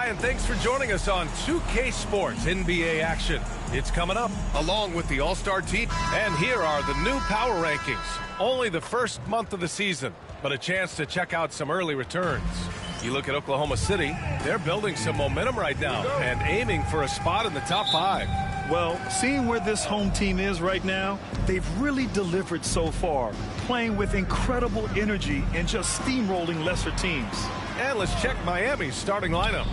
Hi, and thanks for joining us on 2K Sports NBA action. It's coming up along with the All-Star team. And here are the new power rankings. Only the first month of the season, but a chance to check out some early returns. You look at Oklahoma City, they're building some momentum right now and aiming for a spot in the top 5. Well, seeing where this home team is right now, they've really delivered so far, playing with incredible energy and just steamrolling lesser teams. And let's check Miami's starting lineup.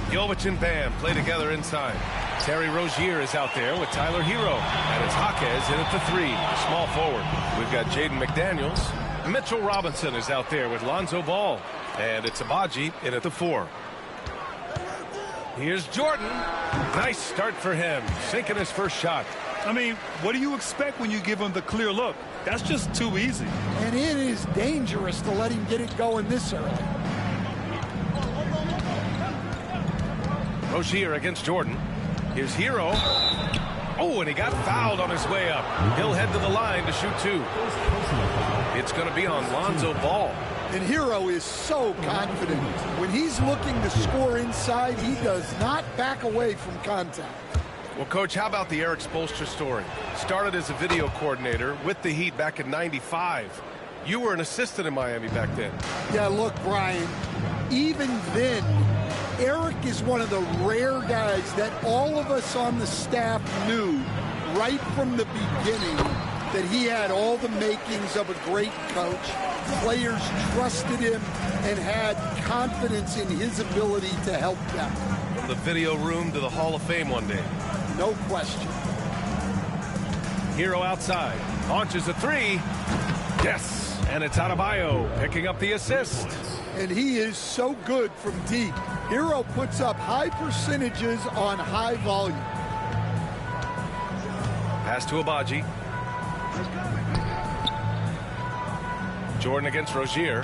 Jovic and Bam play together inside. Terry Rozier is out there with Tyler Hero. And it's Jaquez in at the 3, small forward. We've got Jaden McDaniels. Mitchell Robinson is out there with Lonzo Ball. And it's Abaji in at the 4. Here's Jordan. Nice start for him, sinking his first shot. I mean, what do you expect when you give him the clear look? That's just too easy. And it is dangerous to let him get it going this early. Rozier against Jordan. Here's Hero. Oh, and he got fouled on his way up. He'll head to the line to shoot 2. It's going to be on Lonzo Ball. And Hero is so confident. When he's looking to score inside, he does not back away from contact. Well, Coach, how about the Eric Spoelstra story? Started as a video coordinator with the Heat back in '95. You were an assistant in Miami back then. Yeah, look, Brian, even then, Eric is one of the rare guys that all of us on the staff knew right from the beginning that he had all the makings of a great coach. Players trusted him and had confidence in his ability to help them. From the video room to the Hall of Fame one day. No question. Hero outside. Launches a 3. Yes. And it's Adebayo picking up the assist. And he is so good from deep. Hero puts up high percentages on high volume. Pass to Abaji. Jordan against Rozier.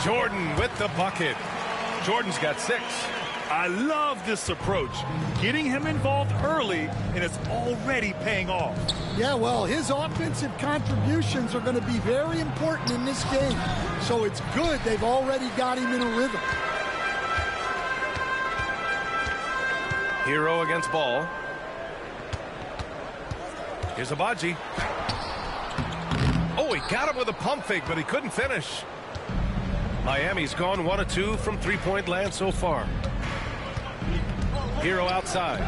Jordan with the bucket. Jordan's got 6. I love this approach. Getting him involved early, and it's already paying off. Yeah, well, his offensive contributions are going to be very important in this game. So it's good they've already got him in a rhythm. Hero against Ball. Here's Abaji. Oh, he got him with a pump fake, but he couldn't finish. Miami's gone 1 of 2 from three-point land so far. Hero outside.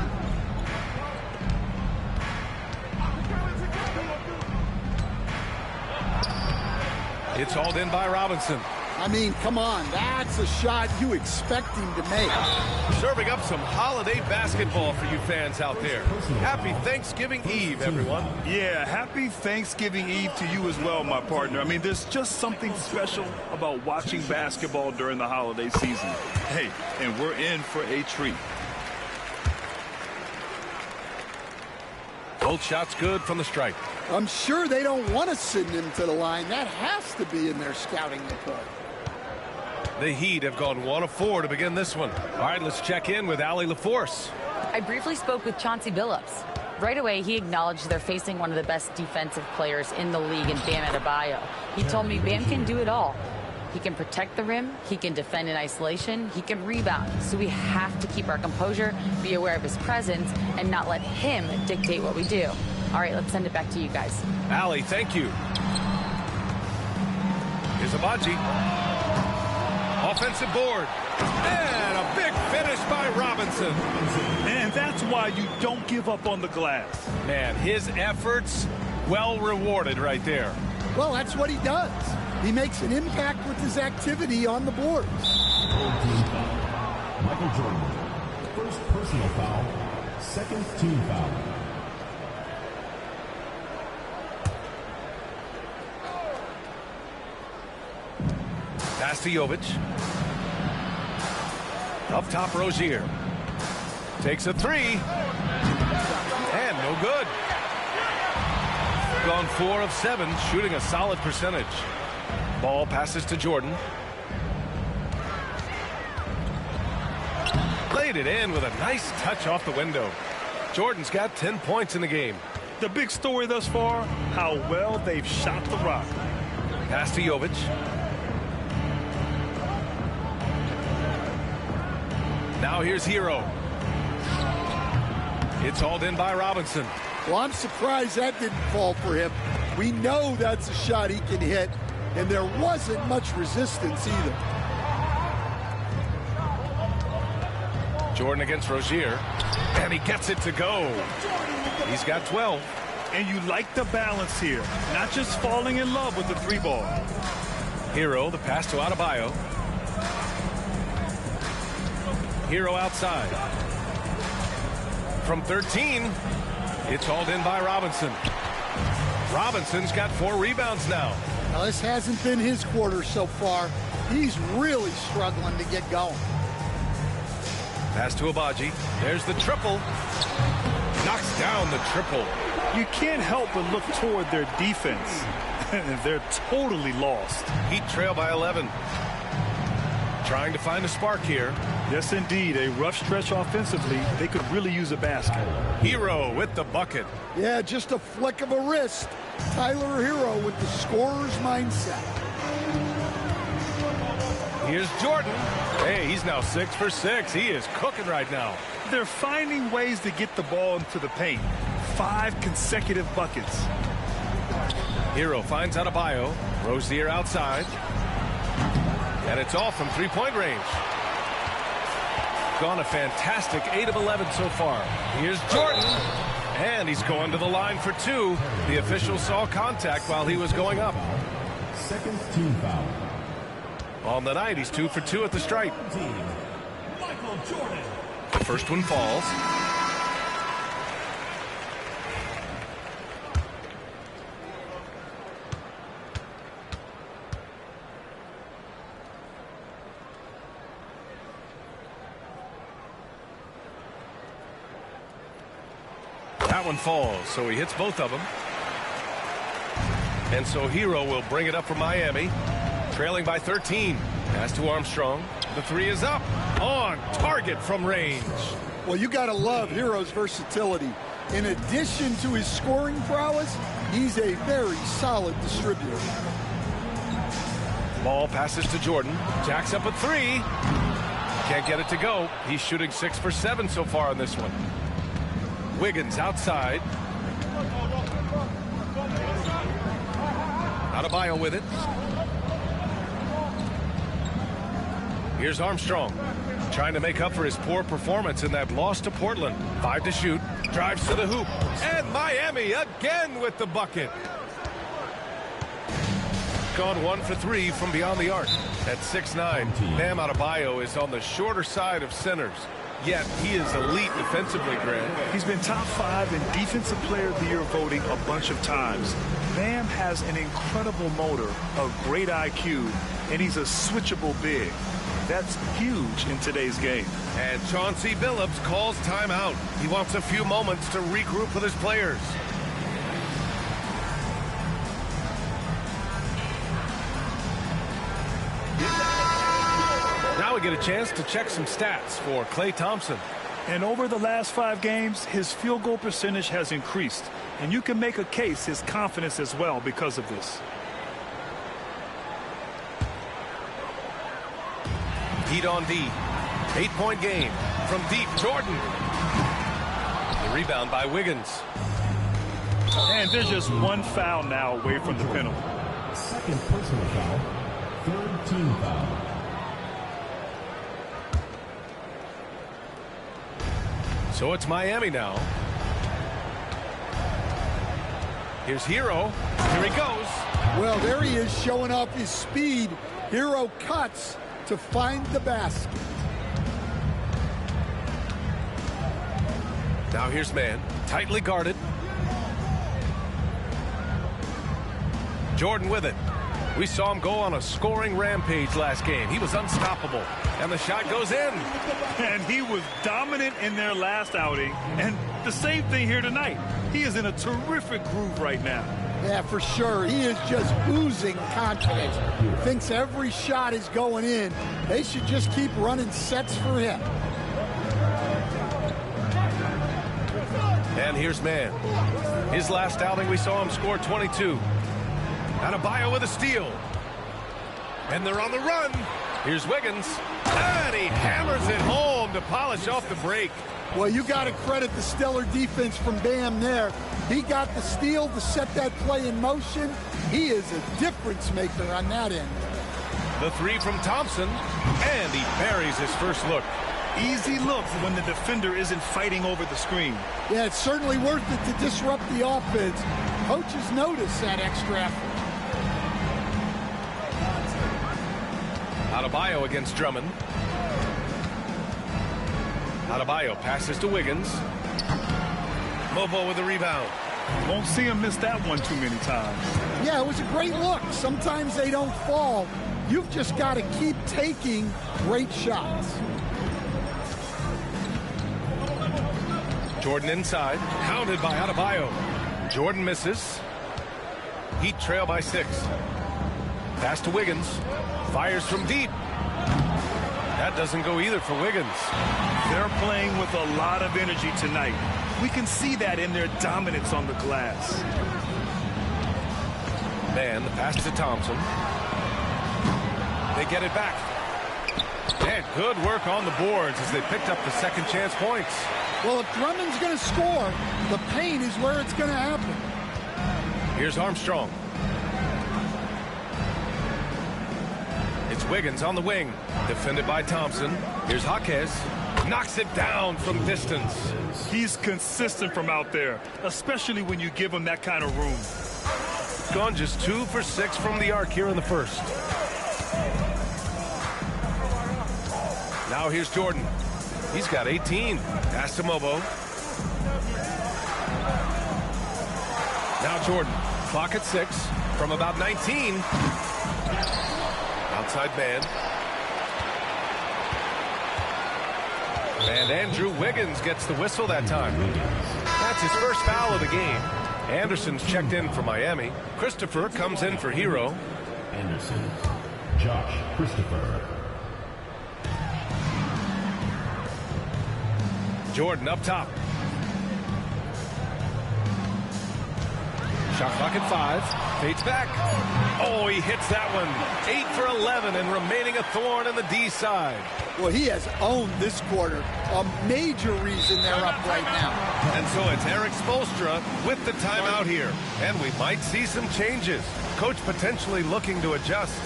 It's hauled in by Robinson. I mean, come on, that's a shot you expect him to make. Serving up some holiday basketball for you fans out there. Happy Thanksgiving Eve, everyone. Yeah, happy Thanksgiving Eve to you as well, my partner. I mean, there's just something special about watching basketball during the holiday season. Hey, and we're in for a treat. Both shots good from the stripe. I'm sure they don't want to send him to the line. That has to be in their scouting report. The Heat have gone 1 of 4 to begin this one. All right, let's check in with Allie LaForce. I briefly spoke with Chauncey Billups. Right away, he acknowledged they're facing one of the best defensive players in the league in Bam Adebayo. He told me Bam can do it all. He can protect the rim, he can defend in isolation, he can rebound. So we have to keep our composure, be aware of his presence, and not let him dictate what we do. All right, let's send it back to you guys. Allie, thank you. Here's Abaji. Offensive board. And a big finish by Robinson. And that's why you don't give up on the glass. Man, his efforts well rewarded right there. Well, that's what he does. He makes an impact with his activity on the boards. Michael Jordan, first personal foul, second team foul. Pass to Jovic. Up top, Rozier. Takes a 3. And no good. Gone 4 of 7, shooting a solid percentage. Ball passes to Jordan. Laid it in with a nice touch off the window. Jordan's got 10 points in the game. The big story thus far, how well they've shot the rock. Pass to Jovic. Now here's Hero. It's hauled in by Robinson. Well, I'm surprised that didn't fall for him. We know that's a shot he can hit, and there wasn't much resistance either. Jordan against Rozier, and he gets it to go. He's got 12. And you like the balance here, not just falling in love with the 3-ball. Hero, the pass to Adebayo. Hero outside. From 13, it's hauled in by Robinson. Robinson's got 4 rebounds now. Now, this hasn't been his quarter so far. He's really struggling to get going. Pass to Agbaji. There's the triple. Knocks down the triple. You can't help but look toward their defense. They're totally lost. Heat trail by 11. Trying to find a spark here. Yes, indeed. A rough stretch offensively. They could really use a basket. Hero with the bucket. Yeah, just a flick of a wrist. Tyler Hero with the scorer's mindset. Here's Jordan. Hey, he's now 6 for 6. He is cooking right now. They're finding ways to get the ball into the paint. 5 consecutive buckets. Hero finds Adebayo. Rozier outside. And it's all from 3-point range. Gone a fantastic 8 of 11 so far. Here's Jordan. And he's going to the line for 2. The official saw contact while he was going up. Second team foul. On the night, he's 2 for 2 at the stripe. Michael Jordan. The first one falls. That one falls, so he hits both of them. And so Hero will bring it up for Miami. Trailing by 13. Pass to Armstrong. The 3 is up. On target from range. Well, you got to love Hero's versatility. In addition to his scoring prowess, he's a very solid distributor. Ball passes to Jordan. Jacks up a 3. Can't get it to go. He's shooting 6 for 7 so far on this one. Wiggins outside. Adebayo with it. Here's Armstrong. Trying to make up for his poor performance in that loss to Portland. 5 to shoot. Drives to the hoop. And Miami again with the bucket. Gone 1 for 3 from beyond the arc. At 6'9", Bam Adebayo is on the shorter side of centers. Yet he is elite defensively, Grant. He's been top 5 in Defensive Player of the Year voting a bunch of times. Bam has an incredible motor, a great IQ, and he's a switchable big. That's huge in today's game. And Chauncey Billups calls timeout. He wants a few moments to regroup with his players. Now we get a chance to check some stats for Klay Thompson. And over the last 5 games, his field goal percentage has increased. And you can make a case his confidence as well because of this. Heat on D. 8-point game. From deep, Jordan. The rebound by Wiggins. And there's just 1 foul now away from the penalty. Second personal foul. Third team foul. So it's Miami now. Here's Hero. Here he goes. Well, there he is showing off his speed. Hero cuts to find the basket. Now here's man. Tightly guarded. Jordan with it. We saw him go on a scoring rampage last game. He was unstoppable. And the shot goes in. And he was dominant in their last outing. And the same thing here tonight. He is in a terrific groove right now. Yeah, for sure. He is just oozing confidence. Thinks every shot is going in. They should just keep running sets for him. And here's man. His last outing, we saw him score 22. Adebayo with a steal. And they're on the run. Here's Wiggins. And he hammers it home to polish off the break. Well, you got to credit the stellar defense from Bam there. He got the steal to set that play in motion. He is a difference maker on that end. The three from Thompson, and he buries his first look. Easy looks when the defender isn't fighting over the screen. Yeah, it's certainly worth it to disrupt the offense. Coaches notice that extra effort. Adebayo against Drummond. Adebayo passes to Wiggins. Mobo with the rebound. Won't see him miss that one too many times. Yeah, it was a great look. Sometimes they don't fall. You've just got to keep taking great shots. Jordan inside, hounded by Adebayo. Jordan misses. Heat trail by 6. Pass to Wiggins. Fires from deep. That doesn't go either for Wiggins. They're playing with a lot of energy tonight. We can see that in their dominance on the glass. Man, the pass to Thompson. They get it back. And good work on the boards as they picked up the second chance points. Well, if Drummond's going to score, the paint is where it's going to happen. Here's Armstrong. It's Wiggins on the wing. Defended by Thompson. Here's Jaquez. Knocks it down from distance. He's consistent from out there, especially when you give him that kind of room. Gone just 2 for 6 from the arc here in the first. Now here's Jordan. He's got 18. Pass to Mobo. Now Jordan. Clock at 6 from about 19. Outside man. And Andrew Wiggins gets the whistle that time. That's his first foul of the game. Anderson's checked in for Miami. Christopher comes in for Hero. Anderson, Josh Christopher. Jordan up top. Shot clock at 5. Fades back. Oh, he hits that one. 8 for 11 and remaining a thorn in the D side. Well, he has owned this quarter. A major reason they're up right now. And so it's Eric Spoelstra with the timeout here. And we might see some changes. Coach potentially looking to adjust.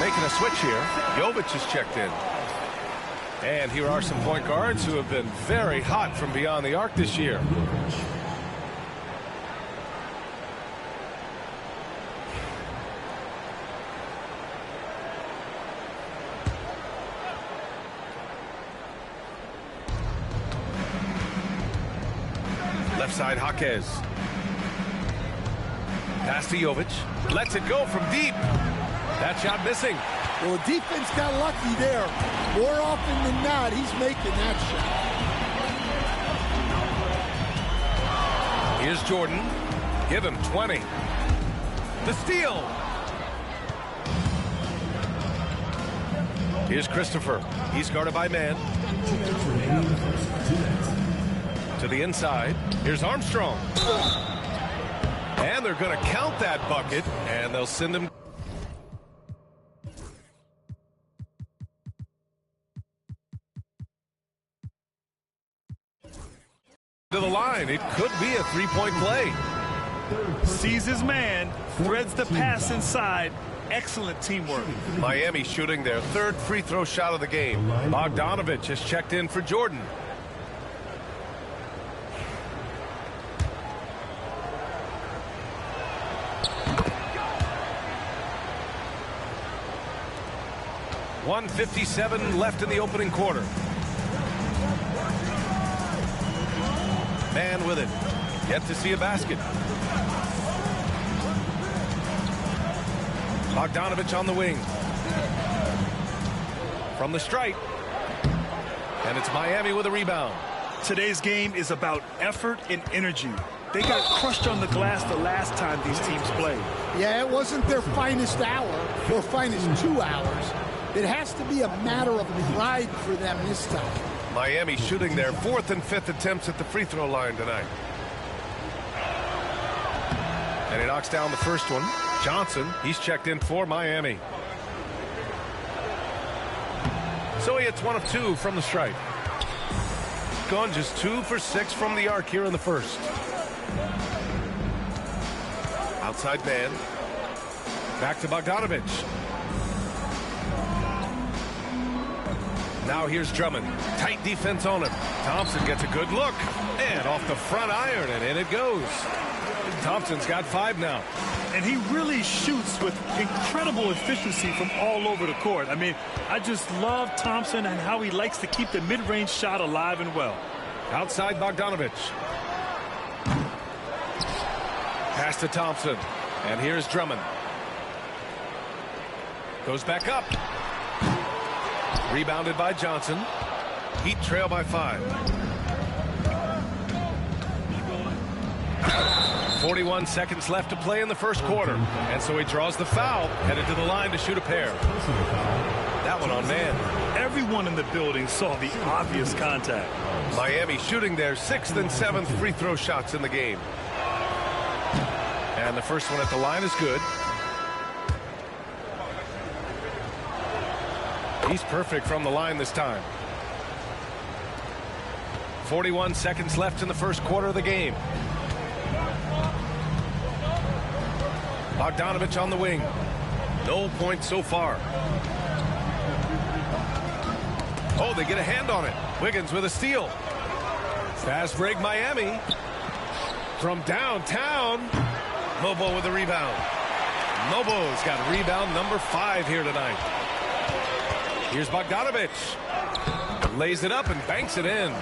Making a switch here. Jovic is checked in. And here are some point guards who have been very hot from beyond the arc this year. Left side, Jaquez. Pass to Jovic. Lets it go from deep. That shot missing. Well, the defense got lucky there. More often than not, he's making that shot. Here's Jordan. Give him 20. The steal. Here's Christopher. He's guarded by man. To the inside. Here's Armstrong. And they're going to count that bucket, and they'll send him to the line. It could be a three-point play. Sees his man, threads the pass inside. Excellent teamwork. Miami shooting their third free throw shot of the game. Bogdanovich has checked in for Jordan. .157 left in the opening quarter. Man with it. Yet to see a basket. Bogdanovich on the wing. From the stripe. And it's Miami with a rebound. Today's game is about effort and energy. They got crushed on the glass the last time these teams played. Yeah, it wasn't their finest hour or finest 2 hours, It has to be a matter of pride for them this time. Miami shooting their 4th and 5th attempts at the free throw line tonight. And he knocks down the first one. Johnson, he's checked in for Miami. So he hits 1 of 2 from the stripe. Gone just 2 for 6 from the arc here in the first. Outside man. Back to Bogdanovic. Now here's Drummond. Tight defense on him. Thompson gets a good look. And off the front iron, and in it goes. Thompson's got 5 now. And he really shoots with incredible efficiency from all over the court. I mean, I just love Thompson and how he likes to keep the mid-range shot alive and well. Outside Bogdanovic. Pass to Thompson. And here's Drummond. Goes back up. Rebounded by Johnson. Heat trail by 5. 41 seconds left to play in the first quarter. And so he draws the foul, headed to the line to shoot a pair. That one on man. Everyone in the building saw the obvious contact. Miami shooting their 6th and 7th free throw shots in the game. And the first one at the line is good. He's perfect from the line this time. 41 seconds left in the first quarter of the game. Bogdanovic on the wing. No points so far. Oh, they get a hand on it. Wiggins with a steal. Fast break Miami. From downtown. Mobo with a rebound. Mobo's got rebound number 5 here tonight. Here's Bogdanovic. Lays it up and banks it in.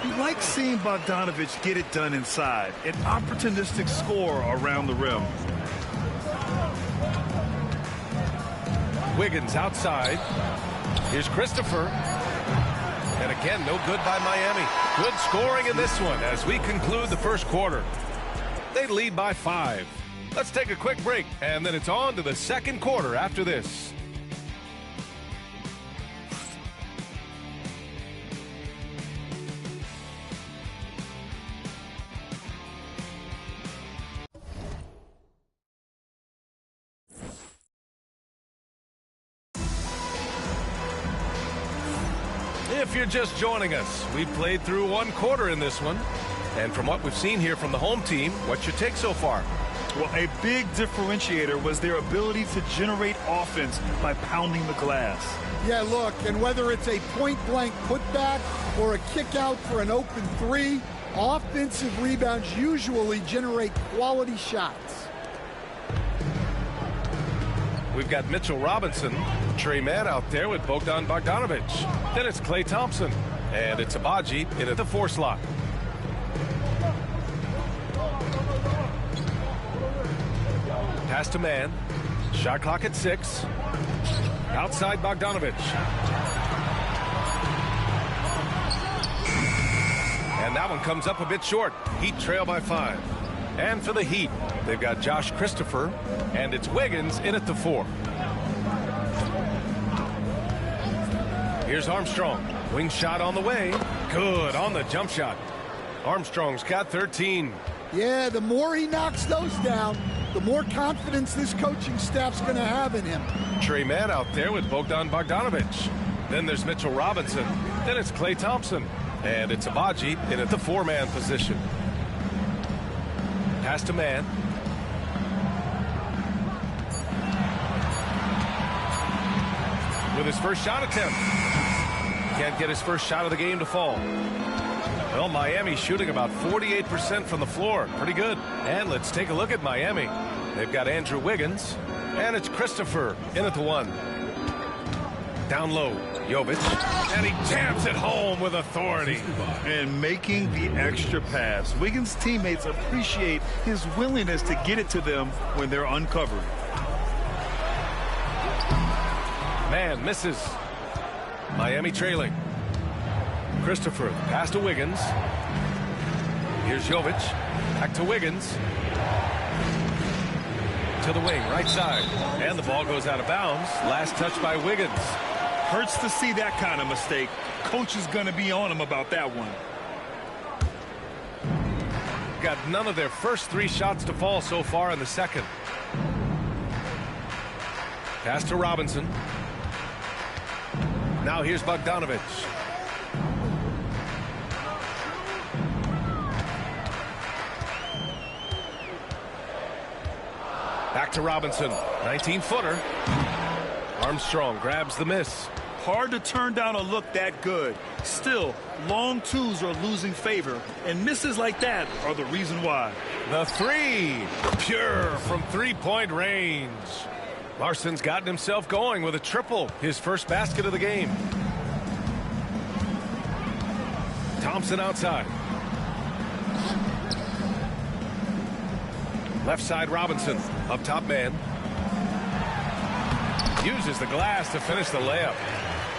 You like seeing Bogdanovic get it done inside. An opportunistic score around the rim. Wiggins outside. Here's Christopher. And again, no good by Miami. Good scoring in this one as we conclude the first quarter. They lead by 5. Let's take a quick break, and then it's on to the second quarter after this. If you're just joining us, we've played through 1 quarter in this one. And from what we've seen here from the home team, what's your take so far? Well, a big differentiator was their ability to generate offense by pounding the glass. Yeah, look, and whether it's a point-blank putback or a kick out for an open 3, offensive rebounds usually generate quality shots. We've got Mitchell Robinson, Trey Mann out there with Bogdan Bogdanovic. Then it's Klay Thompson, and it's Abaji in at the 4 slot. Pass to Mann. Shot clock at 6. Outside Bogdanovic. And that one comes up a bit short. Heat trail by 5. And for the Heat, they've got Josh Christopher, and it's Wiggins in at the 4. Here's Armstrong. Wing shot on the way. Good on the jump shot. Armstrong's got 13. Yeah, the more he knocks those down, the more confidence this coaching staff's going to have in him. Trey Mann out there with Bogdan Bogdanovic. Then there's Mitchell Robinson. Then it's Klay Thompson. And it's Abaji in at the 4-man position. Pass to Mann. With his first shot attempt. Can't get his first shot of the game to fall. Well, Miami's shooting about 48% from the floor. Pretty good. And let's take a look at Miami. They've got Andrew Wiggins. And it's Christopher in at the 1. Down low, Jovic. And he jams it home with authority. And making the extra pass. Wiggins' teammates appreciate his willingness to get it to them when they're uncovered. Man misses. Miami trailing. Christopher, pass to Wiggins. Here's Jovic. Back to Wiggins. To the wing, right side. And the ball goes out of bounds. Last touch by Wiggins. Hurts to see that kind of mistake. Coach is going to be on him about that one. Got none of their first 3 shots to fall so far in the second. Pass to Robinson. Now here's Bogdanovich. Back to Robinson. 19-footer. Armstrong grabs the miss. Hard to turn down a look that good. Still, long twos are losing favor, and misses like that are the reason why. The 3. Pure from 3-point range. Larson's gotten himself going with a triple. His first basket of the game. Thompson outside. Left side Robinson. Up top man. Uses the glass to finish the layup.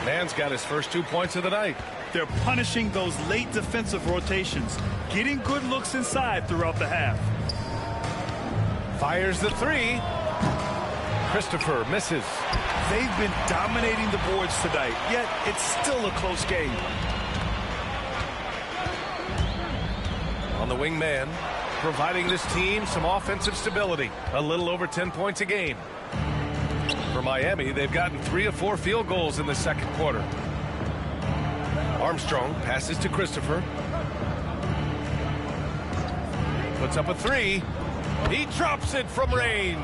Man's got his first 2 points of the night. They're punishing those late defensive rotations, getting good looks inside throughout the half. Fires the 3. Christopher misses. They've been dominating the boards tonight, yet it's still a close game. On the wing man, providing this team some offensive stability. A little over 10 points a game. For Miami, they've gotten 3 of 4 field goals in the second quarter. Armstrong passes to Christopher. Puts up a 3. He drops it from range.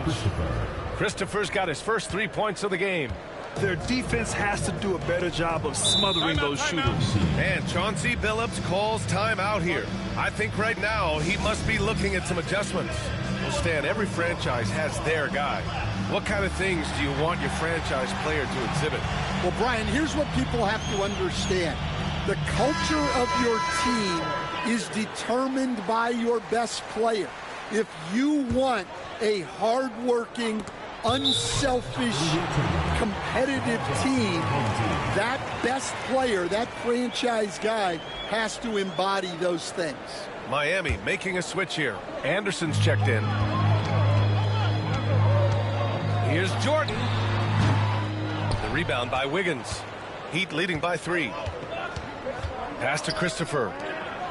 Christopher's got his first 3 points of the game. Their defense has to do a better job of smothering those shooters. And Chauncey Billups calls timeout here. I think right now he must be looking at some adjustments. Well, Stan, every franchise has their guy. What kind of things do you want your franchise player to exhibit? Well, Brian, here's what people have to understand. The culture of your team is determined by your best player. If you want a hardworking, unselfish, competitive team, that best player, that franchise guy, has to embody those things. Miami making a switch here. Anderson's checked in. Here's Jordan. The rebound by Wiggins. Heat leading by 3. Pass to Christopher.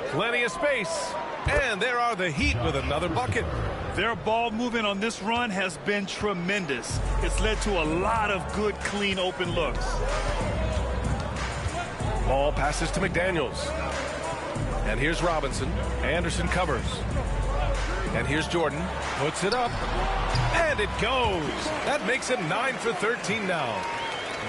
Plenty of space. And there are the Heat with another bucket. Their ball movement on this run has been tremendous. It's led to a lot of good, clean, open looks. Ball passes to McDaniels. And here's Robinson. Anderson covers. And here's Jordan. Puts it up. And it goes. That makes him 9 for 13 now.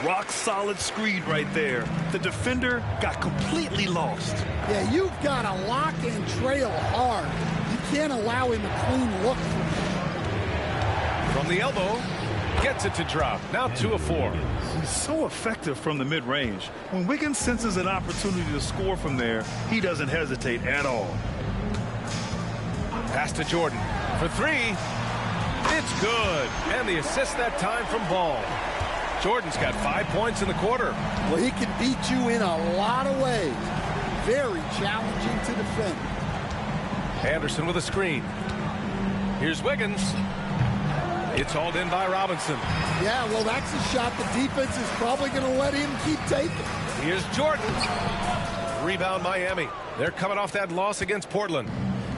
Rock solid screen right there. The defender got completely lost. Yeah, you've got to lock and trail hard. You can't allow him a clean look from the elbow. Gets it to drop. Now 2 of 4. He's so effective from the mid-range. When Wiggins senses an opportunity to score from there, he doesn't hesitate at all. Pass to Jordan for 3. It's good. And the assist that time from Ball. Jordan's got 5 points in the quarter. Well, he can beat you in a lot of ways. Very challenging to defend. Anderson with a screen. Here's Wiggins. It's hauled in by Robinson. Yeah, well, that's a shot the defense is probably going to let him keep taking. Here's Jordan. Rebound Miami. They're coming off that loss against Portland.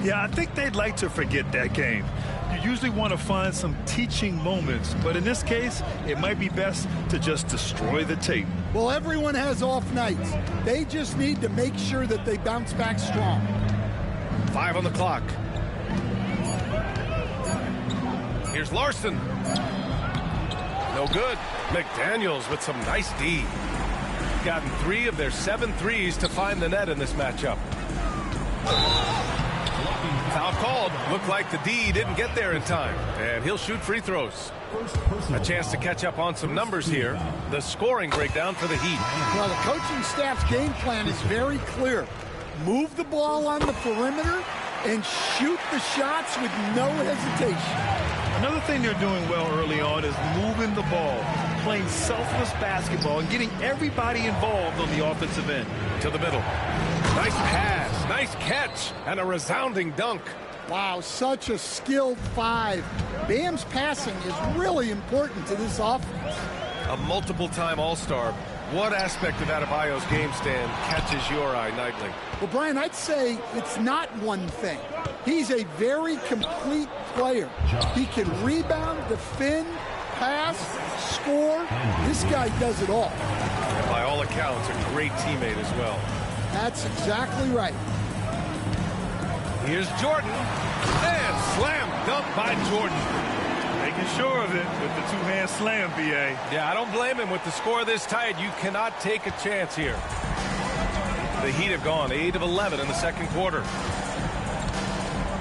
Yeah, I think they'd like to forget that game. You usually want to find some teaching moments, but in this case, it might be best to just destroy the tape. Well, everyone has off nights. They just need to make sure that they bounce back strong. 5 on the clock. Here's Larson. No good. McDaniels with some nice D. Gotten 3 of their 7 threes to find the net in this matchup. Foul called. Looked like the D didn't get there in time. And he'll shoot free throws. A chance to catch up on some numbers here. The scoring breakdown for the Heat. Well, the coaching staff's game plan is very clear. Move the ball on the perimeter and shoot the shots with no hesitation. Another thing they're doing well early on is moving the ball, playing selfless basketball, and getting everybody involved on the offensive end. To the middle. Nice pass, nice catch, and a resounding dunk. Wow, such a skilled 5. Bam's passing is really important to this offense. A multiple-time All-Star. What aspect of Adebayo's game, Stan, catches your eye nightly? Well, Brian, I'd say it's not one thing. He's a very complete player. He can rebound, defend, pass, score. This guy does it all. And by all accounts, a great teammate as well. That's exactly right. Here's Jordan. And slam dunk by Jordan. Making sure of it with the two-hand slam, B.A. Yeah, I don't blame him with the score this tight. You cannot take a chance here. The Heat have gone 8 of 11 in the second quarter.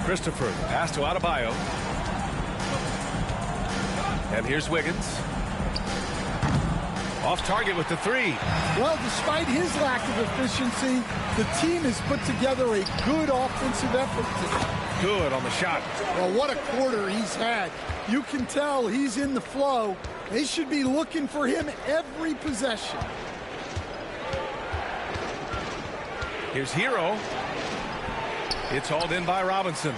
Christopher, pass to Adebayo. And here's Wiggins. Off target with the three. Well, despite his lack of efficiency, the team has put together a good offensive effort today. Good on the shot. Well, what a quarter he's had. You can tell he's in the flow. They should be looking for him every possession. Here's Hero. It's hauled in by Robinson.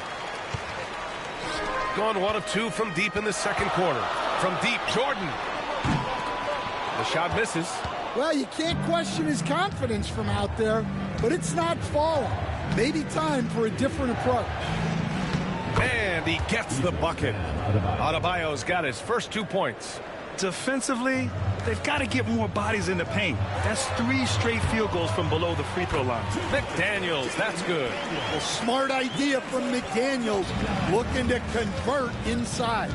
Gone 1 of 2 from deep in the second quarter. From deep, Jordan. The shot misses. Well, you can't question his confidence from out there, but it's not falling. Maybe time for a different approach. And he gets the bucket. Adebayo's got his first 2 points. Defensively, they've got to get more bodies in the paint. That's 3 straight field goals from below the free throw line. McDaniels, that's good. A smart idea from McDaniels, looking to convert inside.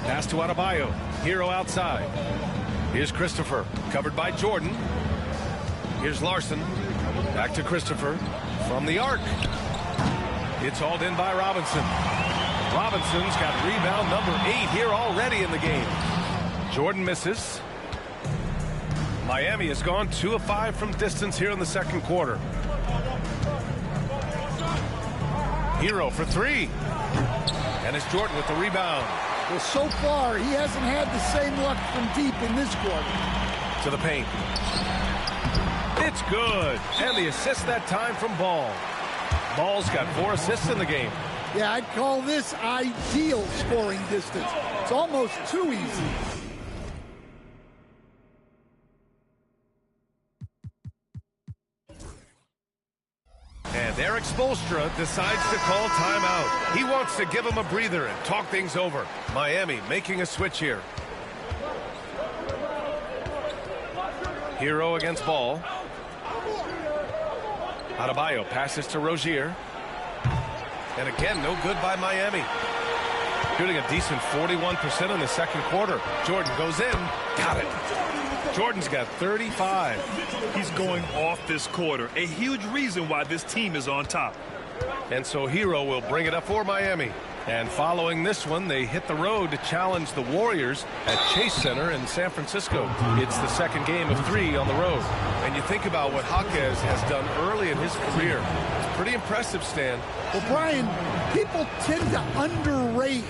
Pass to Adebayo. Hero outside. Here's Christopher, covered by Jordan. Here's Larson. Back to Christopher from the arc. It's hauled in by Robinson. Robinson's got rebound number 8 here already in the game. Jordan misses. Miami has gone 2 of 5 from distance here in the second quarter. Hero for 3. And it's Jordan with the rebound. Well, so far, he hasn't had the same luck from deep in this quarter. To the paint. It's good. And the assist that time from Ball. Ball's got 4 assists in the game. Yeah, I'd call this ideal scoring distance. It's almost too easy. And Eric Spoelstra decides to call timeout. He wants to give him a breather and talk things over. Miami making a switch here. Hero against Ball. Adebayo passes to Rozier. And again, no good by Miami. Shooting a decent 41% in the second quarter. Jordan goes in. Got it. Jordan's got 35. He's going off this quarter. A huge reason why this team is on top. And so Hero will bring it up for Miami. And following this one, they hit the road to challenge the Warriors at Chase Center in San Francisco. It's the second game of 3 on the road. And you think about what Jaquez has done early in his career. It's pretty impressive, Stan. Well, Brian, people tend to underrate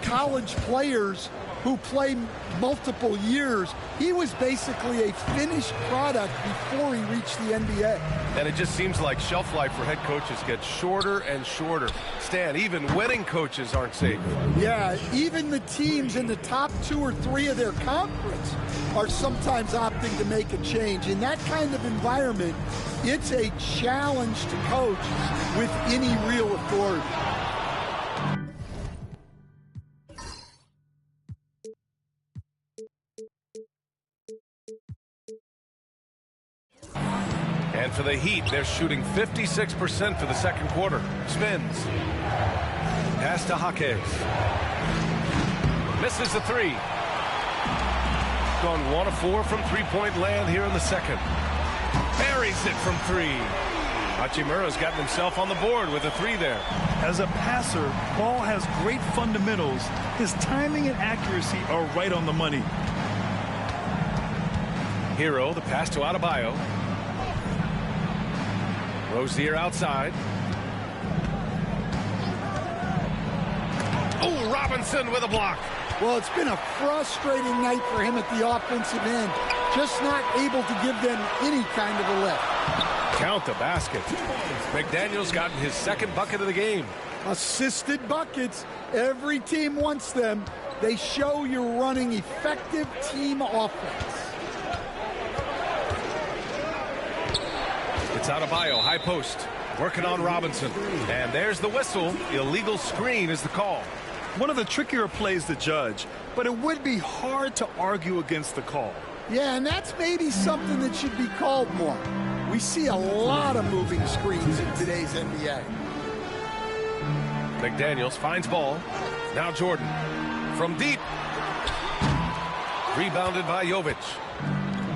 college players who play multiple years. He was basically a finished product before he reached the NBA. And it just seems like shelf life for head coaches gets shorter and shorter. Stan, even winning coaches aren't safe. Yeah, even the teams in the top 2 or 3 of their conference are sometimes opting to make a change. In that kind of environment, it's a challenge to coach with any real authority. And for the Heat, they're shooting 56% for the second quarter. Spins. Pass to Jaquez. Misses the 3. Gone 1 of 4 from three-point land here in the second. Buries it from 3. Hachimura's gotten himself on the board with a 3 there. As a passer, Ball has great fundamentals. His timing and accuracy are right on the money. Hero, the pass to Adebayo. Rozier outside. Oh, Robinson with a block. Well, it's been a frustrating night for him at the offensive end. Just not able to give them any kind of a lift. Count the basket. McDaniels gotten his second bucket of the game. Assisted buckets. Every team wants them. They show you're running effective team offense. It's Adebayo, high post, working on Robinson. And there's the whistle. Illegal screen is the call. One of the trickier plays to judge, but it would be hard to argue against the call. Yeah, and that's maybe something that should be called more. We see a lot of moving screens in today's NBA. McDaniels finds ball. Now Jordan from deep. Rebounded by Jovic.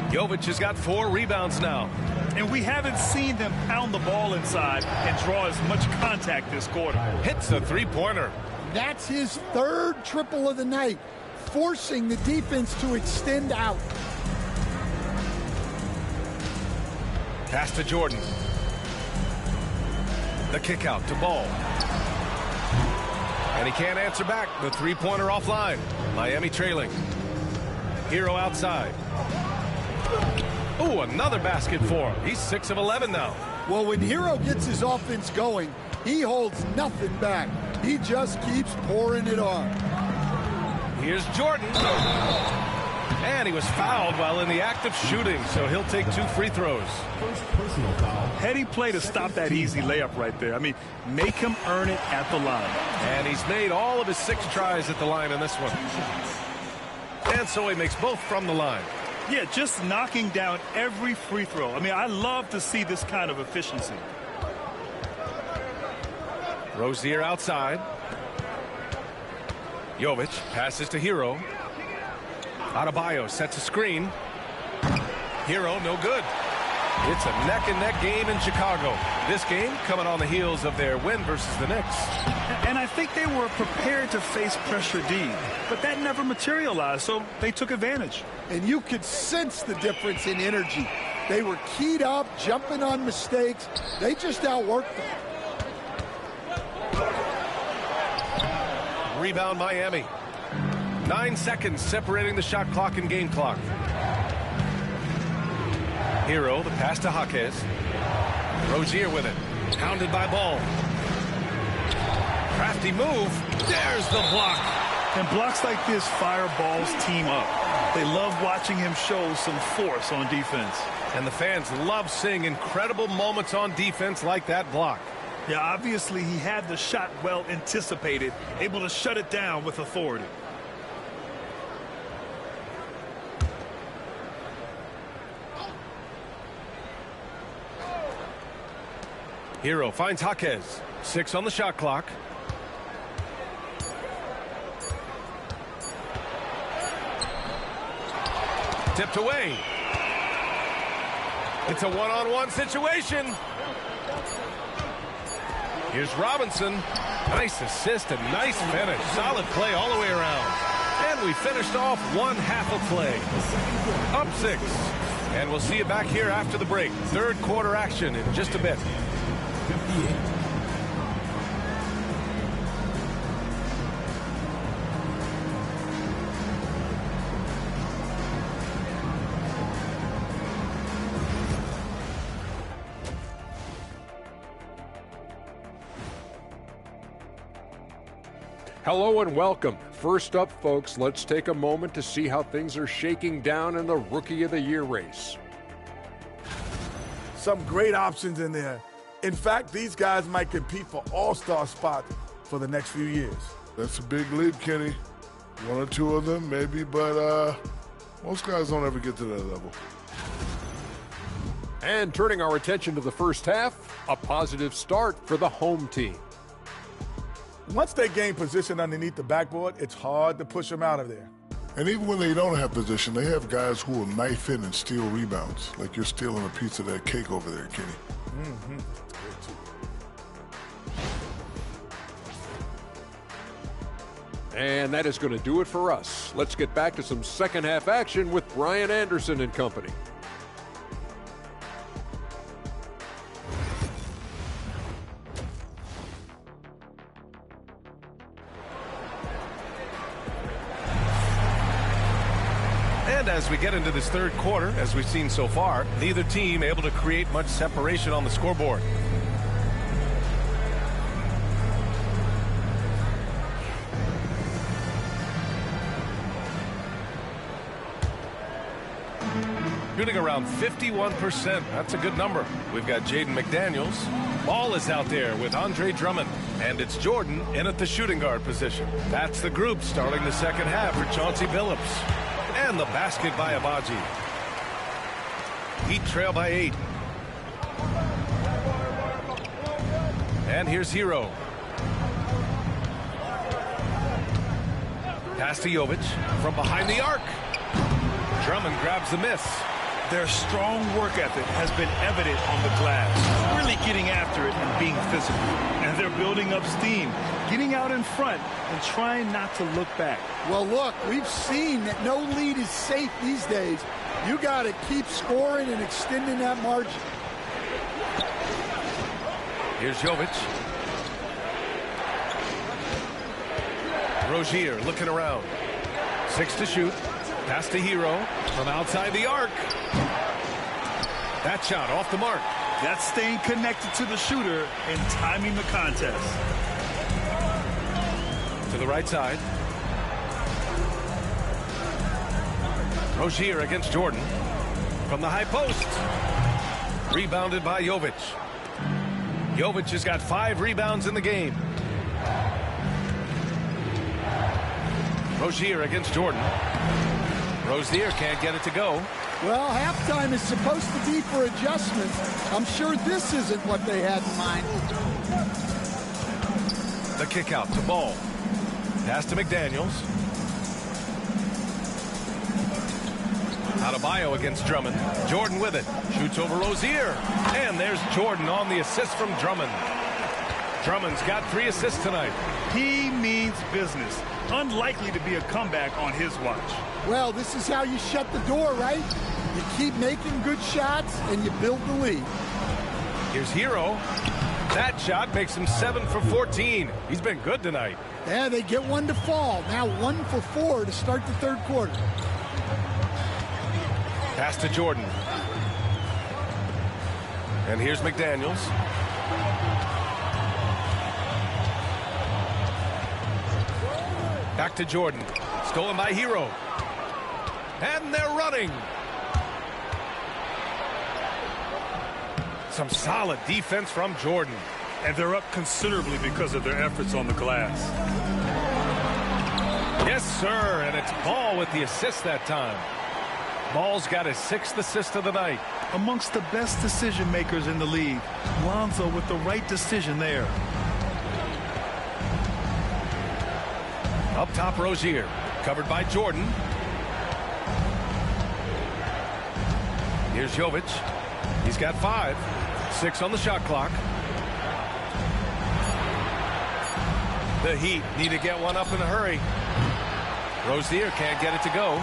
Jovic has got 4 rebounds now. And we haven't seen them pound the ball inside and draw as much contact this quarter. Hits the three-pointer. That's his 3rd triple of the night, forcing the defense to extend out. Pass to Jordan. The kick out to Ball. And he can't answer back. The three-pointer offline. Miami trailing. Hero outside. Oh, another basket for him. He's 6 of 11 now. Well, when Hero gets his offense going, he holds nothing back. He just keeps pouring it on. Here's Jordan. And he was fouled while in the act of shooting, so he'll take 2 free throws. First personal foul. Heady play to stop that easy layup right there. I mean, make him earn it at the line. And he's made all of his 6 tries at the line in this one. And so he makes both from the line. Yeah, just knocking down every free throw. I mean, I love to see this kind of efficiency. Rozier outside. Jovic passes to Hero. Adebayo sets a screen. Hero, no good. It's a neck-and-neck game in Chicago. This game coming on the heels of their win versus the Knicks. And I think they were prepared to face pressure D, but that never materialized, so they took advantage. And you could sense the difference in energy. They were keyed up, jumping on mistakes. They just outworked them. Rebound Miami. 9 seconds separating the shot clock and game clock. Hero, the pass to Jaquez. Rozier with it. Pounded by Ball. Crafty move. There's the block. And blocks like this fire Ball's team up. They love watching him show some force on defense. And the fans love seeing incredible moments on defense like that block. Yeah, obviously he had the shot well anticipated, able to shut it down with authority. Hero finds Jaquez. 6 on the shot clock. Tipped away. It's a one-on-one situation. Here's Robinson. Nice assist and nice finish. Solid play all the way around. And we finished off 1/2 of play. Up 6. And we'll see you back here after the break. 3rd quarter action in just a bit. 58. Hello and welcome. First up, folks, let's take a moment to see how things are shaking down in the Rookie of the Year race. Some great options in there. In fact, these guys might compete for all-star spots for the next few years. That's a big leap, Kenny. 1 or 2 of them, maybe, but most guys don't ever get to that level. And turning our attention to the first half, a positive start for the home team. Once they gain position underneath the backboard, it's hard to push them out of there. And even when they don't have position, they have guys who will knife in and steal rebounds. Like you're stealing a piece of that cake over there, Kenny. Mm-hmm. And that is going to do it for us. Let's get back to some second half action with Brian Anderson and company. And as we get into this 3rd quarter, as we've seen so far, neither team able to create much separation on the scoreboard. shooting around 51%. That's a good number. We've got Jaden McDaniels. Ball is out there with Andre Drummond. And it's Jordan in at the shooting guard position. That's the group starting the second half for Chauncey Billups. And the basket by Agbaji. Heat trail by 8. And here's Hero. Pass to Jovic from behind the arc. Drummond grabs the miss. Their strong work ethic has been evident on the glass, really getting after it and being physical. And they're building up steam, getting out in front and trying not to look back. Well, look, we've seen that no lead is safe these days. You got to keep scoring and extending that margin. Here's Jovic. Rozier looking around. 6 to shoot. Pass to Hero from outside the arc. That shot off the mark. That's staying connected to the shooter and timing the contest. To the right side. Rozier against Jordan. From the high post. Rebounded by Jovic. Jovic has got 5 rebounds in the game. Rozier against Jordan. Rozier can't get it to go. Well, halftime is supposed to be for adjustments. I'm sure this isn't what they had in mind. The kick out to Ball. Pass to McDaniels. Adebayo against Drummond. Jordan with it. Shoots over Rozier. And there's Jordan on the assist from Drummond. Drummond's got 3 assists tonight. He means business. Unlikely to be a comeback on his watch. Well, this is how you shut the door, right? You keep making good shots and you build the lead. Here's Hero. That shot makes him 7 for 14. He's been good tonight. Yeah, they get 1 to fall. Now 1 for 4 to start the third quarter. Pass to Jordan. And here's McDaniels. Back to Jordan. Stolen by Hero. And they're running. Some solid defense from Jordan. And they're up considerably because of their efforts on the glass. Yes, sir. And it's Ball with the assist that time. Ball's got his 6th assist of the night. Amongst the best decision makers in the league. Lonzo with the right decision there. Up top, Rozier. Covered by Jordan. Here's Jovic. He's got 5. 6 on the shot clock. The Heat need to get one up in a hurry. Rozier can't get it to go.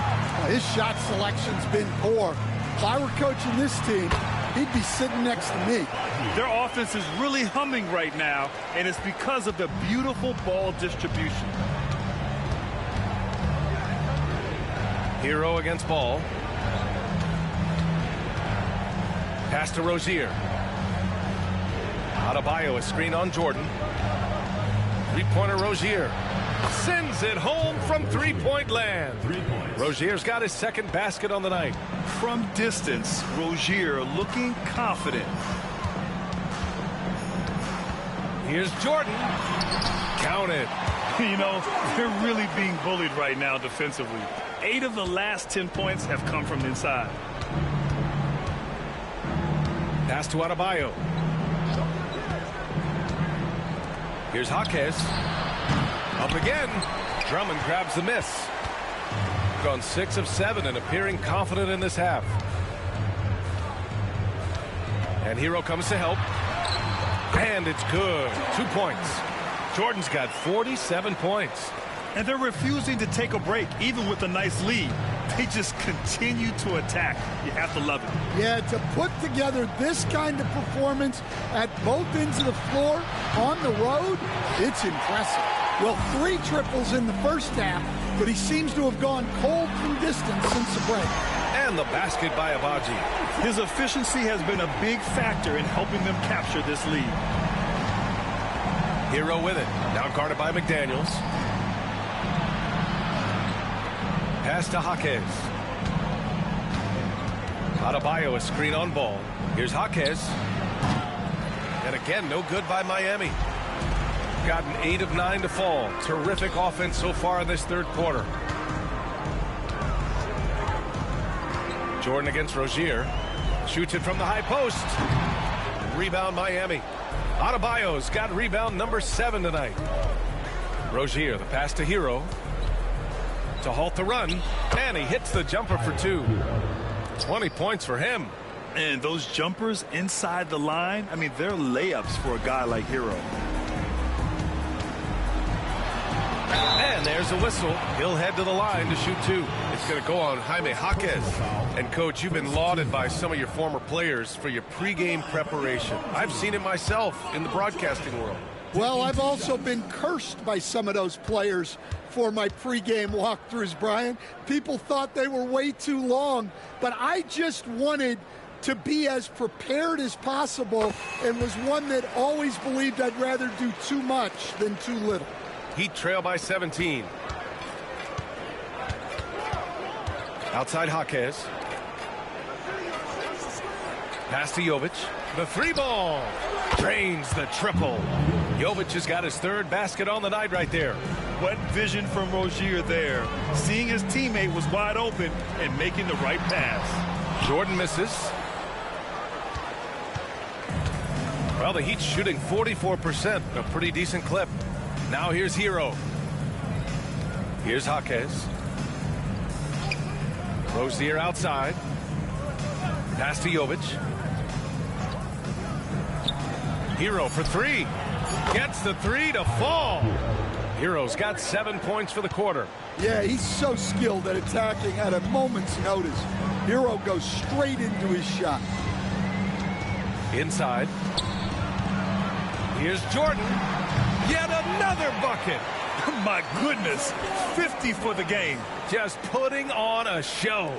His shot selection's been poor. If I were coaching this team, he'd be sitting next to me. Their offense is really humming right now, and it's because of the beautiful ball distribution. Hero against Ball. Pass to Rozier. Adebayo, a screen on Jordan. 3-pointer Rozier. Sends it home from 3-point land. 3 points. Rozier's got his 2nd basket on the night. From distance, Rozier looking confident. Here's Jordan. Count it. You know, they're really being bullied right now defensively. 8 of the last 10 points have come from inside. Pass to Adebayo. Here's Jaquez. Up again. Drummond grabs the miss. Gone 6 of 7 and appearing confident in this half. And Hero comes to help. And it's good. 2 points. Jordan's got 47 points. And they're refusing to take a break, even with a nice lead. They just continue to attack. You have to love it. Yeah, to put together this kind of performance at both ends of the floor on the road, it's impressive. Well, 3 triples in the first half, but he seems to have gone cold from distance since the break. And the basket by Agbaji. His efficiency has been a big factor in helping them capture this lead. Hero with it. Now guarded by McDaniels. Pass to Jaquez. Adebayo, a screen on ball. Here's Jaquez. And again, no good by Miami. Gotten 8 of 9 to fall. Terrific offense so far in this third quarter. Jordan against Rozier. Shoots it from the high post. Rebound Miami. Adebayo's got rebound number 7 tonight. Rozier, the pass to Hero. To halt the run. And he hits the jumper for 2. 20 points for him. And those jumpers inside the line, I mean, they're layups for a guy like Hero. And there's a whistle. He'll head to the line to shoot 2. It's going to go on Jaime Jaquez. And, Coach, you've been lauded by some of your former players for your pregame preparation. I've seen it myself in the broadcasting world. Well, I've also been cursed by some of those players for my pregame walkthroughs, Brian. People thought they were way too long, but I just wanted to be as prepared as possible and was one that always believed I'd rather do too much than too little. Heat trail by 17. Outside Jaquez. Pass to Jovic. The 3-ball. Drains the triple. Jovic has got his 3rd basket on the night right there. What vision from Rozier there. Seeing his teammate was wide open and making the right pass. Jordan misses. Well, the Heat's shooting 44%, a pretty decent clip. Now here's Hero. Here's Jaquez. Rozier outside. Pass to Jovic. Hero for 3. Gets the 3 to fall. Hero's got 7 points for the quarter. Yeah, he's so skilled at attacking at a moment's notice. Hero goes straight into his shot. Inside. Here's Jordan. Yet another bucket. My goodness. 50 for the game. Just putting on a show.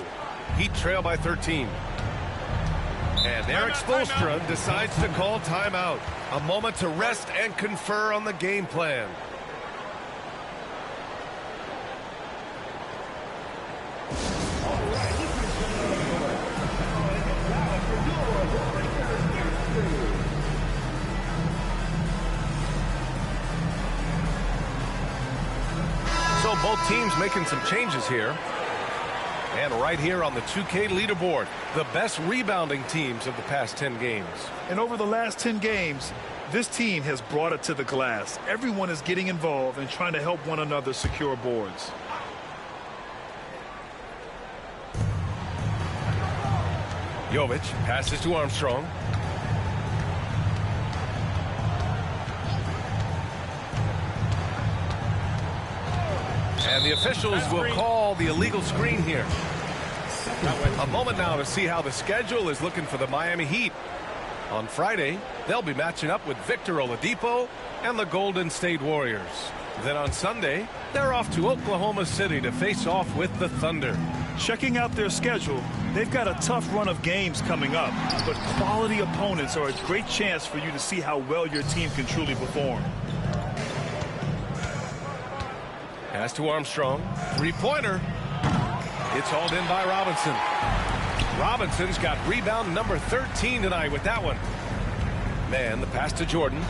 Heat trail by 13. And Eric Spoelstra decides to call timeout. A moment to rest and confer on the game plan. So both teams making some changes here. And right here on the 2K leaderboard, the best rebounding teams of the past 10 games. And over the last 10 games, this team has brought it to the glass. Everyone is getting involved and trying to help one another secure boards. Jovic passes to Armstrong. And the officials will call the illegal screen here. A moment now to see how the schedule is looking for the Miami Heat. On Friday, they'll be matching up with Victor Oladipo and the Golden State Warriors. Then on Sunday, they're off to Oklahoma City to face off with the Thunder. Checking out their schedule, they've got a tough run of games coming up, but quality opponents are a great chance for you to see how well your team can truly perform. Pass to Armstrong. 3-pointer. It's hauled in by Robinson. Robinson's got rebound number 13 tonight with that one. Man, the pass to Jordan.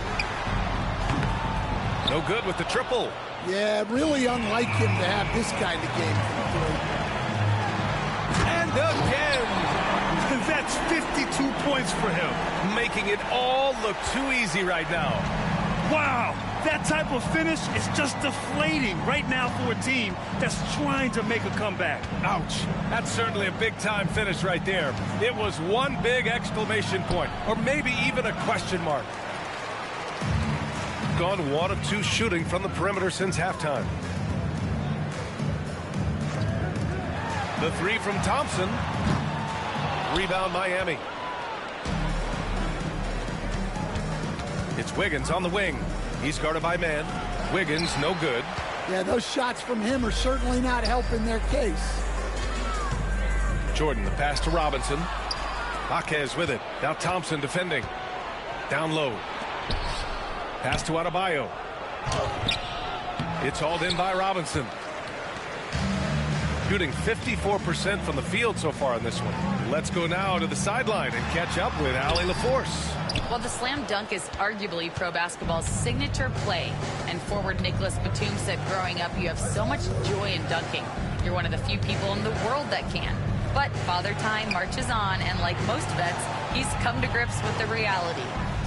No good with the triple. Yeah, really unlike him to have this kind of game from three. And again. That's 52 points for him. Making it all look too easy right now. Wow, that type of finish is just deflating right now for a team that's trying to make a comeback. Ouch. That's certainly a big-time finish right there. It was one big exclamation point, or maybe even a question mark. Gone 1 of 2 shooting from the perimeter since halftime. The 3 from Thompson. Rebound Miami. It's Wiggins on the wing. He's guarded by man. Wiggins, no good. Yeah, those shots from him are certainly not helping their case. Jordan, the pass to Robinson. Jaquez with it. Now Thompson defending. Down low. Pass to Adebayo. It's hauled in by Robinson. shooting 54% from the field so far in this one. Let's go now to the sideline and catch up with Allie LaForce. Well, the slam dunk is arguably pro basketball's signature play. And forward Nicholas Batum said growing up, you have so much joy in dunking. You're one of the few people in the world that can. But Father Time marches on, and like most vets, he's come to grips with the reality.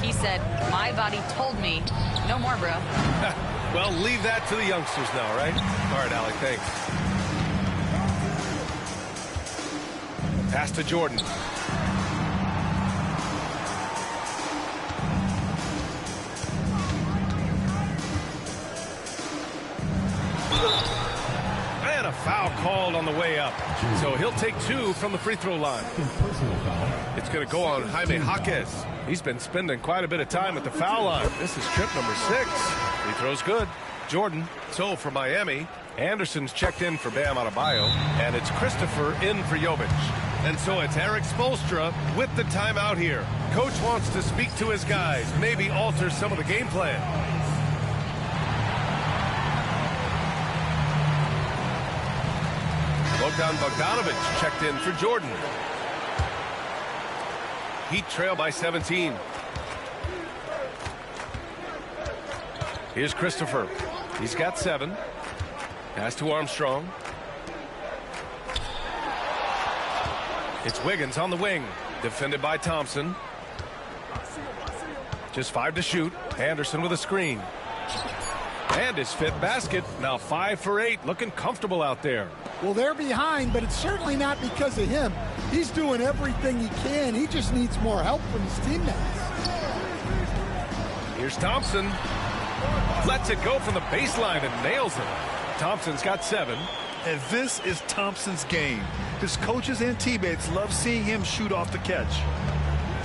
He said, my body told me, no more, bro. Well, leave that to the youngsters now, right? All right, Allie, thanks. Pass to Jordan. And a foul called on the way up. So he'll take 2 from the free throw line. It's going to go on Jaime Jaquez. He's been spending quite a bit of time at the foul line. This is trip number 6. Free throw's good. Jordan. So for Miami, Anderson's checked in for Bam Adebayo, and it's Christopher in for Jovic. And so it's Eric Spoelstra with the timeout here. Coach wants to speak to his guys, maybe alter some of the game plan. Bogdan Bogdanovic checked in for Jordan. Heat trail by 17. Here's Christopher. He's got 7. Pass to Armstrong. It's Wiggins on the wing. Defended by Thompson. Just 5 to shoot. Anderson with a screen. And his 5th basket. Now 5 for 8. Looking comfortable out there. Well, they're behind, but it's certainly not because of him. He's doing everything he can. He just needs more help from his teammates. Here's Thompson. Lets it go from the baseline and nails it. Thompson's got 7. And this is Thompson's game. His coaches and teammates love seeing him shoot off the catch.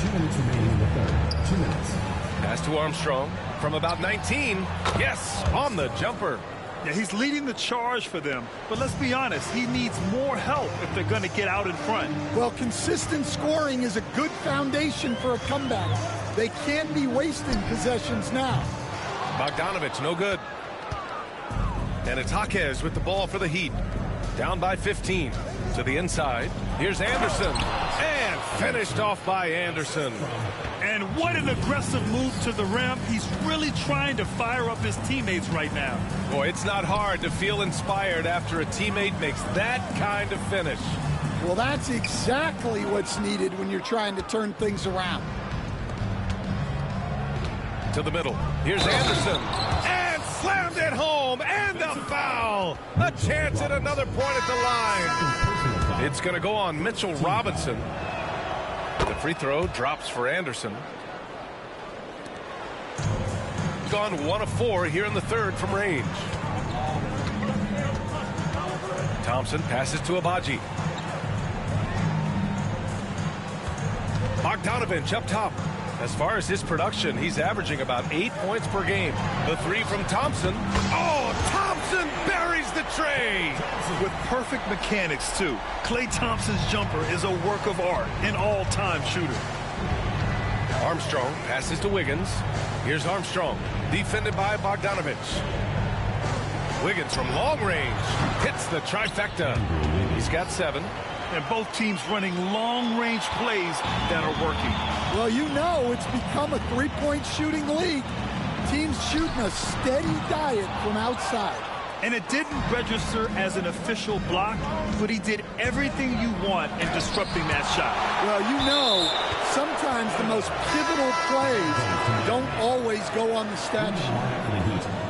2 minutes remaining in the third. 2 minutes. Pass to Armstrong from about 19. Yes, on the jumper. Yeah, he's leading the charge for them. But let's be honest, he needs more help if they're going to get out in front. Well, consistent scoring is a good foundation for a comeback. They can't be wasting possessions now. Bogdanovic, no good. And it's Jaquez with the ball for the Heat. Down by 15 to the inside. Here's Anderson. And finished off by Anderson. And what an aggressive move to the rim. He's really trying to fire up his teammates right now. Boy, it's not hard to feel inspired after a teammate makes that kind of finish. Well, that's exactly what's needed when you're trying to turn things around. To the middle. Here's Anderson. And slammed it home. And a foul. A chance at another point at the line. It's going to go on Mitchell Robinson. The free throw drops for Anderson. Gone 1 of 4 here in the third from range. Thompson passes to Abaji. Bogdanovic up top. As far as his production, he's averaging about 8 points per game. The 3 from Thompson. Oh, Thompson buries the tray. With perfect mechanics, too. Klay Thompson's jumper is a work of art, an all-time shooter. Armstrong passes to Wiggins. Here's Armstrong, defended by Bogdanovic. Wiggins from long range hits the trifecta. He's got 7. And both teams running long-range plays that are working. Well, you know it's become a three-point shooting league. Teams shooting a steady diet from outside. And it didn't register as an official block, but he did everything you want in disrupting that shot. Well, you know, sometimes the most pivotal plays don't always go on the stat sheet.